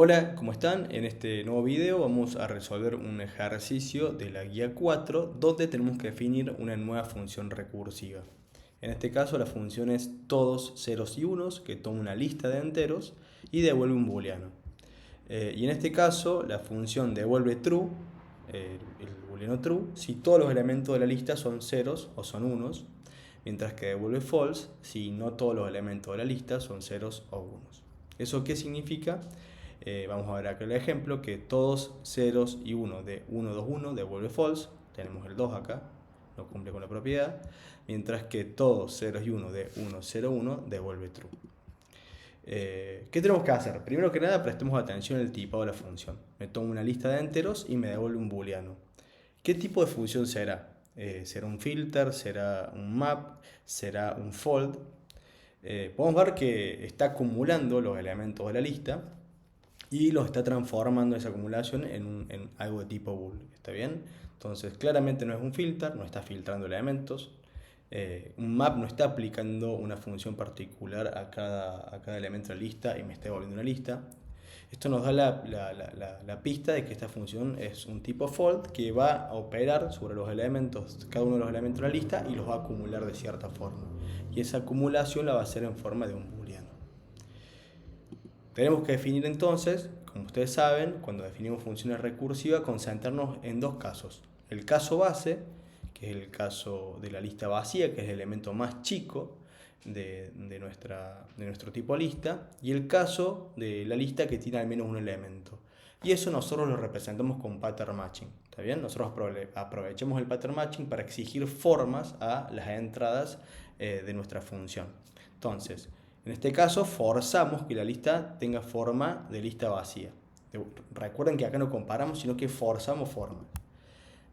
Hola, ¿cómo están? En este nuevo video vamos a resolver un ejercicio de la guía 4 donde tenemos que definir una nueva función recursiva. En este caso la función es todos ceros y unos, que toma una lista de enteros y devuelve un booleano. Y en este caso la función devuelve true, el booleano true, si todos los elementos de la lista son ceros o son unos, mientras que devuelve false si no todos los elementos de la lista son ceros o unos. ¿Eso qué significa? Vamos a ver acá el ejemplo, que todos ceros y 1 de 1, 2, 1 devuelve false, tenemos el 2 acá, no cumple con la propiedad, mientras que todos ceros y 1 de 1, 0, 1 devuelve true. ¿Qué tenemos que hacer? Primero que nada prestemos atención al tipado de la función. Me tomo una lista de enteros y me devuelve un booleano. ¿Qué tipo de función será? ¿Será un filter? ¿Será un map? ¿Será un fold? Podemos ver que está acumulando los elementos de la lista y los está transformando esa acumulación en algo de tipo bool. ¿Está bien? Entonces claramente no es un filter, no está filtrando elementos. Un map no está aplicando una función particular a cada elemento de la lista y me está devolviendo una lista. Esto nos da la pista de que esta función es un tipo fold que va a operar sobre los elementos, cada uno de los elementos de la lista, y los va a acumular de cierta forma. Y esa acumulación la va a hacer en forma de un booleano. Tenemos que definir entonces, como ustedes saben, cuando definimos funciones recursivas, concentrarnos en dos casos. El caso base, que es el caso de la lista vacía, que es el elemento más chico de nuestro tipo lista, y el caso de la lista que tiene al menos un elemento. Y eso nosotros lo representamos con pattern matching. ¿Está bien? Nosotros aprovechamos el pattern matching para exigir formas a las entradas de nuestra función. Entonces, en este caso forzamos que la lista tenga forma de lista vacía. Recuerden que acá no comparamos, sino que forzamos formas.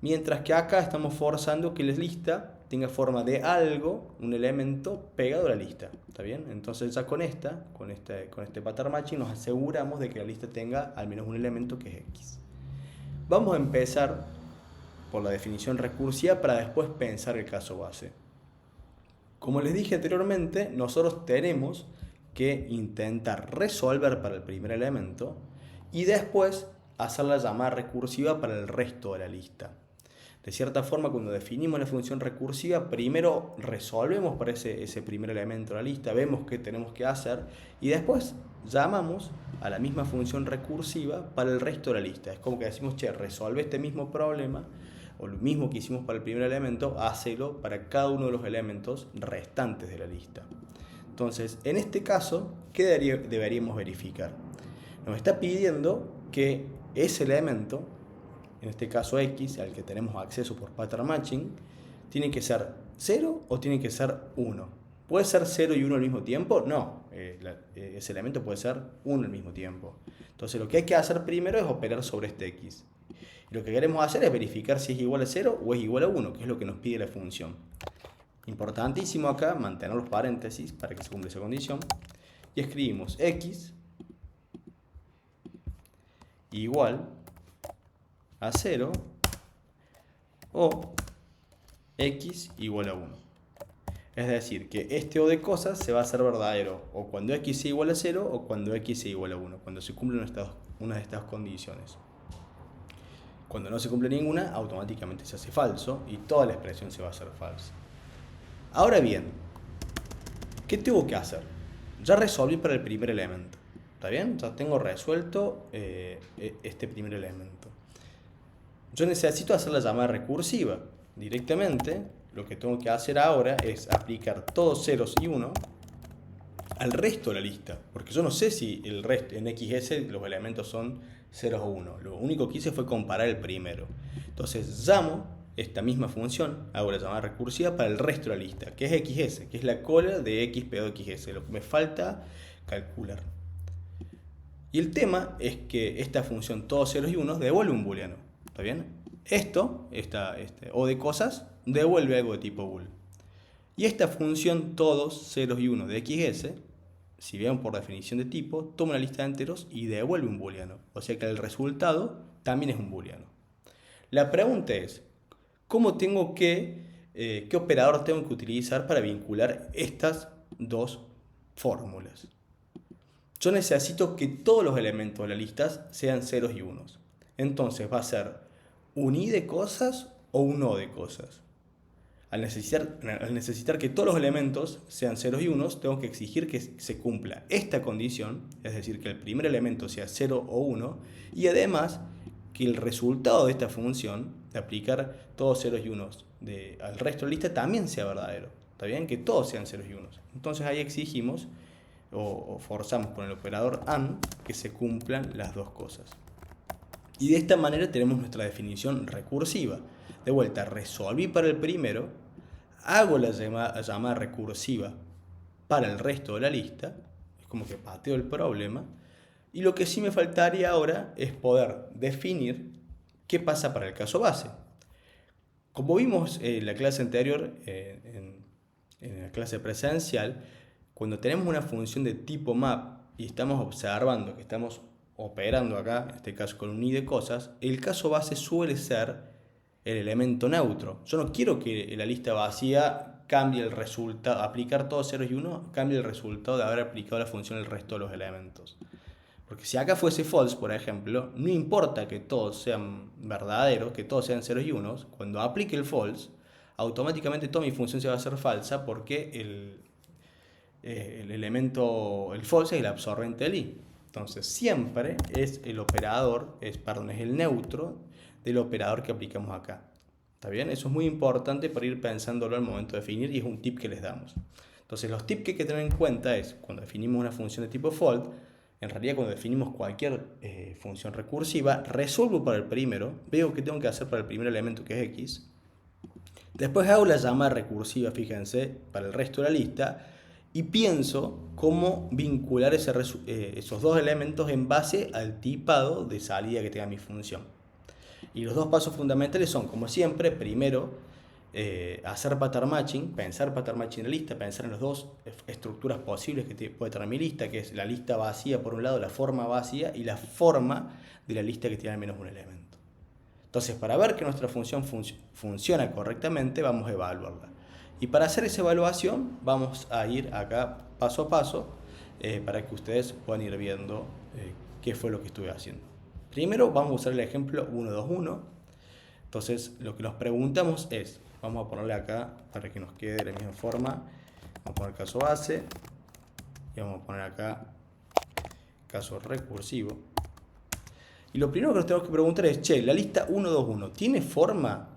Mientras que acá estamos forzando que la lista tenga forma de algo, un elemento pegado a la lista. ¿Está bien? Entonces ya con este pattern matching nos aseguramos de que la lista tenga al menos un elemento que es X. Vamos a empezar por la definición recursiva para después pensar el caso base. Como les dije anteriormente, nosotros tenemos que intentar resolver para el primer elemento y después hacer la llamada recursiva para el resto de la lista. De cierta forma, cuando definimos la función recursiva, primero resolvemos para ese primer elemento de la lista, vemos qué tenemos que hacer y después llamamos a la misma función recursiva para el resto de la lista. Es como que decimos, che, resuelve este mismo problema o lo mismo que hicimos para el primer elemento, hácelo para cada uno de los elementos restantes de la lista. Entonces, en este caso, ¿qué deberíamos verificar? Nos está pidiendo que ese elemento, en este caso X, al que tenemos acceso por pattern matching, tiene que ser 0 o tiene que ser 1. ¿Puede ser 0 y 1 al mismo tiempo? No, ese elemento puede ser 1 al mismo tiempo. Entonces lo que hay que hacer primero es operar sobre este X. Y lo que queremos hacer es verificar si es igual a 0 o es igual a 1, que es lo que nos pide la función. Importantísimo acá mantener los paréntesis para que se cumpla esa condición. Y escribimos X igual a 0 o X igual a 1. Es decir, que este O de cosas se va a hacer verdadero o cuando X sea igual a 0 o cuando X sea igual a 1, cuando se cumplen una de estas condiciones. Cuando no se cumple ninguna, automáticamente se hace falso y toda la expresión se va a hacer falsa. Ahora bien, ¿qué tengo que hacer? Ya resolví para el primer elemento. ¿Está bien? Ya tengo resuelto este primer elemento. Yo necesito hacer la llamada recursiva. Directamente, lo que tengo que hacer ahora es aplicar todos ceros y 1 al resto de la lista. Porque yo no sé si el resto en XS los elementos son 0 o 1. Lo único que hice fue comparar el primero. Entonces llamo esta misma función, hago la llamada recursiva para el resto de la lista, que es XS, que es la cola de X pegado a XS, lo que me falta calcular. Y el tema es que esta función todos ceros y unos devuelve un booleano. ¿Está bien? Este O de cosas, devuelve algo de tipo bool. Y esta función todos ceros y unos de XS, si bien por definición de tipo, toma una lista de enteros y devuelve un booleano. O sea que el resultado también es un booleano. La pregunta es, ¿qué operador tengo que utilizar para vincular estas dos fórmulas? yo necesito que todos los elementos de la lista sean ceros y unos. Entonces va a ser un i de cosas o un o de cosas. Al necesitar que todos los elementos sean ceros y unos, tengo que exigir que se cumpla esta condición, es decir, que el primer elemento sea 0 o 1, y además que el resultado de esta función, de aplicar todos ceros y unos al resto de la lista, también sea verdadero. ¿Está bien? Que todos sean ceros y unos. Entonces ahí exigimos o forzamos con el operador AND que se cumplan las dos cosas. Y de esta manera tenemos nuestra definición recursiva. De vuelta, resolví para el primero, hago la llamada recursiva para el resto de la lista, es como que pateo el problema, y lo que sí me faltaría ahora es poder definir qué pasa para el caso base. Como vimos en la clase anterior, en la clase presencial, cuando tenemos una función de tipo map y estamos observando que estamos operando acá, en este caso con un i de cosas, el caso base suele ser el elemento neutro. Yo no quiero que la lista vacía cambie el resultado, aplicar todos ceros y uno, cambie el resultado de haber aplicado la función el resto de los elementos. Porque si acá fuese false, por ejemplo, no importa que todos sean verdaderos, que todos sean ceros y unos, cuando aplique el false, automáticamente toda mi función se va a hacer falsa porque el elemento, el false es el absorbente del i. Entonces siempre es el operador, es el neutro del operador que aplicamos acá. ¿Está bien? Eso es muy importante para ir pensándolo al momento de definir y es un tip que les damos. Entonces los tips que hay que tener en cuenta es cuando definimos una función de tipo fold, en realidad cuando definimos cualquier función recursiva, resuelvo para el primero, veo qué tengo que hacer para el primer elemento que es x, después hago la llamada recursiva, fíjense, para el resto de la lista, y pienso cómo vincular esos dos elementos en base al tipado de salida que tenga mi función. Y los dos pasos fundamentales son, como siempre, primero, hacer pattern matching, pensar pattern matching en la lista, pensar en las dos estructuras posibles que puede tener mi lista, que es la lista vacía por un lado, la forma vacía, y la forma de la lista que tiene al menos un elemento. Entonces, para ver que nuestra función funciona correctamente, vamos a evaluarla. Y para hacer esa evaluación, vamos a ir acá paso a paso para que ustedes puedan ir viendo qué fue lo que estuve haciendo. Primero vamos a usar el ejemplo 1, 2, 1. Entonces lo que nos preguntamos es, vamos a ponerle acá para que nos quede de la misma forma, vamos a poner caso base y vamos a poner acá caso recursivo. Y lo primero que nos tenemos que preguntar es, che, la lista 1, 2, 1, ¿tiene forma?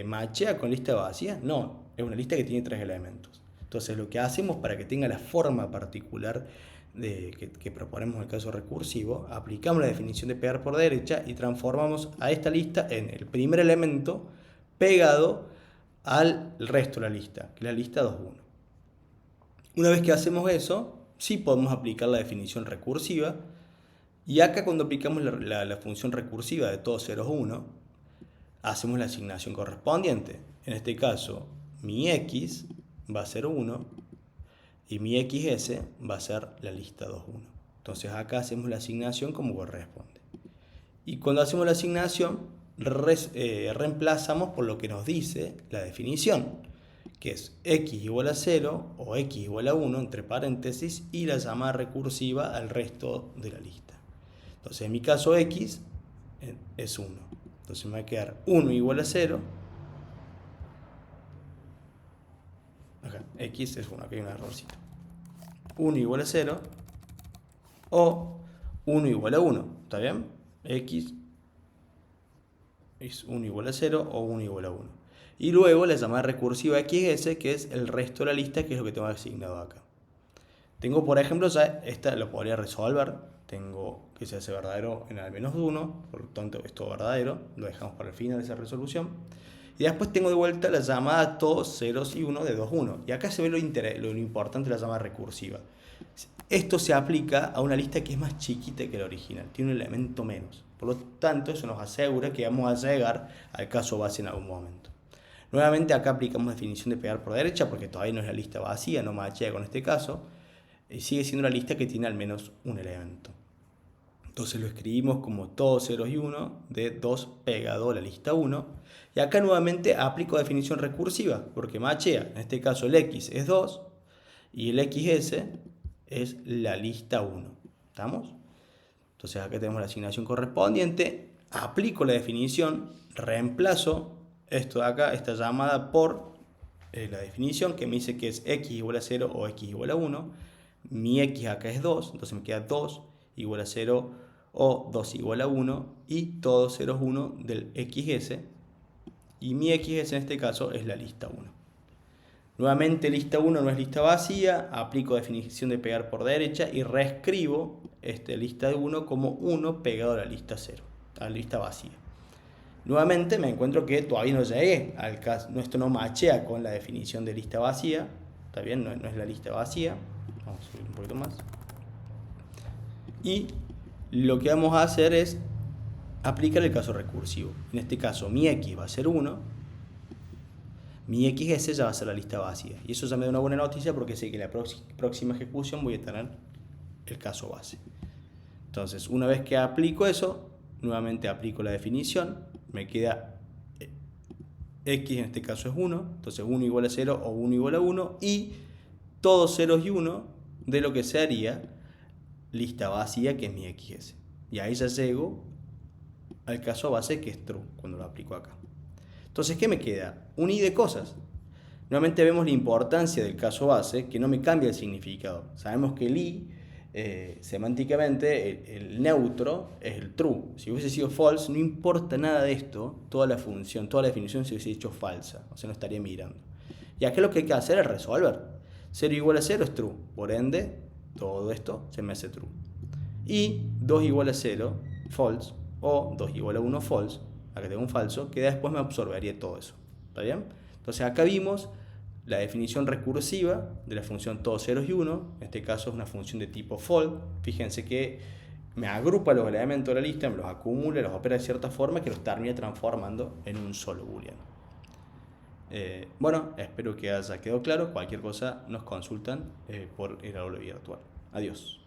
¿Machea con lista vacía? No, es una lista que tiene 3 elementos. Entonces lo que hacemos para que tenga la forma particular que proponemos en el caso recursivo, aplicamos la definición de pegar por derecha y transformamos a esta lista en el primer elemento pegado al resto de la lista, que es la lista 2, 1. Una vez que hacemos eso, sí podemos aplicar la definición recursiva, y acá cuando aplicamos la función recursiva de todos 0, 1, hacemos la asignación correspondiente. En este caso, mi x va a ser 1, y mi XS va a ser la lista 2, 1. Entonces acá hacemos la asignación como corresponde. Y cuando hacemos la asignación, reemplazamos por lo que nos dice la definición, que es x igual a 0 o x igual a 1, entre paréntesis, y la llamada recursiva al resto de la lista. Entonces en mi caso x es 1. Entonces me va a quedar 1 igual a 0. Acá, x es 1, aquí hay un errorcito. 1 igual a 0 o 1 igual a 1, ¿está bien? X es 1 igual a 0 o 1 igual a 1. Y luego la llamada recursiva XS, que es el resto de la lista, que es lo que tengo asignado acá. Tengo, por ejemplo, ya esta lo podría resolver. Tengo que se hace verdadero en al menos 1, por lo tanto es todo verdadero. Lo dejamos para el final de esa resolución. Y después tengo de vuelta la llamada todos ceros y 1 de 2, 1. Y acá se ve lo importante de la llamada recursiva. Esto se aplica a una lista que es más chiquita que la original, tiene un elemento menos. Por lo tanto, eso nos asegura que vamos a llegar al caso base en algún momento. Nuevamente acá aplicamos definición de pegar por derecha porque todavía no es la lista vacía, no machea con este caso. Y sigue siendo una lista que tiene al menos un elemento. Entonces lo escribimos como todos ceros y 1 de 2 pegado a la lista 1. Y acá nuevamente aplico definición recursiva porque machea. En este caso el x es 2 y el xs es la lista 1. ¿Estamos? Entonces acá tenemos la asignación correspondiente, aplico la definición, reemplazo esto de acá, esta llamada por la definición que me dice que es x igual a 0 o x igual a 1. Mi x acá es 2, entonces me queda 2 igual a 0 o 2 igual a 1 y todo 0 es 1 del xs. Y mi xs en este caso es la lista 1. Nuevamente lista 1 no es lista vacía, aplico definición de pegar por derecha y reescribo esta lista de 1 como 1 pegado a la lista 0, a la lista vacía. Nuevamente me encuentro que todavía no llegué al caso, esto no machea con la definición de lista vacía, está bien, no es la lista vacía, vamos a subir un poquito más. Y lo que vamos a hacer es aplicar el caso recursivo. En este caso mi x va a ser 1. Mi XS ya va a ser la lista vacía. Y eso ya me da una buena noticia porque sé que en la próxima ejecución voy a tener el caso base. Entonces, una vez que aplico eso, nuevamente aplico la definición. Me queda X, en este caso es 1. Entonces, 1 igual a 0 o 1 igual a 1. Y todos 0 y 1 de lo que se haría lista vacía, que es mi XS. Y ahí ya llego al caso base, que es true, cuando lo aplico acá. Entonces, ¿qué me queda? Un i de cosas. Nuevamente vemos la importancia del caso base, que no me cambia el significado. Sabemos que el i, semánticamente, el neutro es el true. Si hubiese sido false, no importa nada de esto, toda la función, toda la definición se hubiese hecho falsa, o sea, no estaría mirando. Y acá lo que hay que hacer es resolver. 0 igual a 0 es true, por ende, todo esto se me hace true. Y 2 igual a 0, false, o 2 igual a 1, false. Acá tengo un falso, que después me absorbería todo eso. ¿Está bien? Entonces acá vimos la definición recursiva de la función todos ceros y 1. En este caso es una función de tipo fold. Fíjense que me agrupa los elementos de la lista, me los acumula, los opera de cierta forma que los termina transformando en un solo booleano. Bueno, espero que haya quedado claro. Cualquier cosa nos consultan por el aula virtual. Adiós.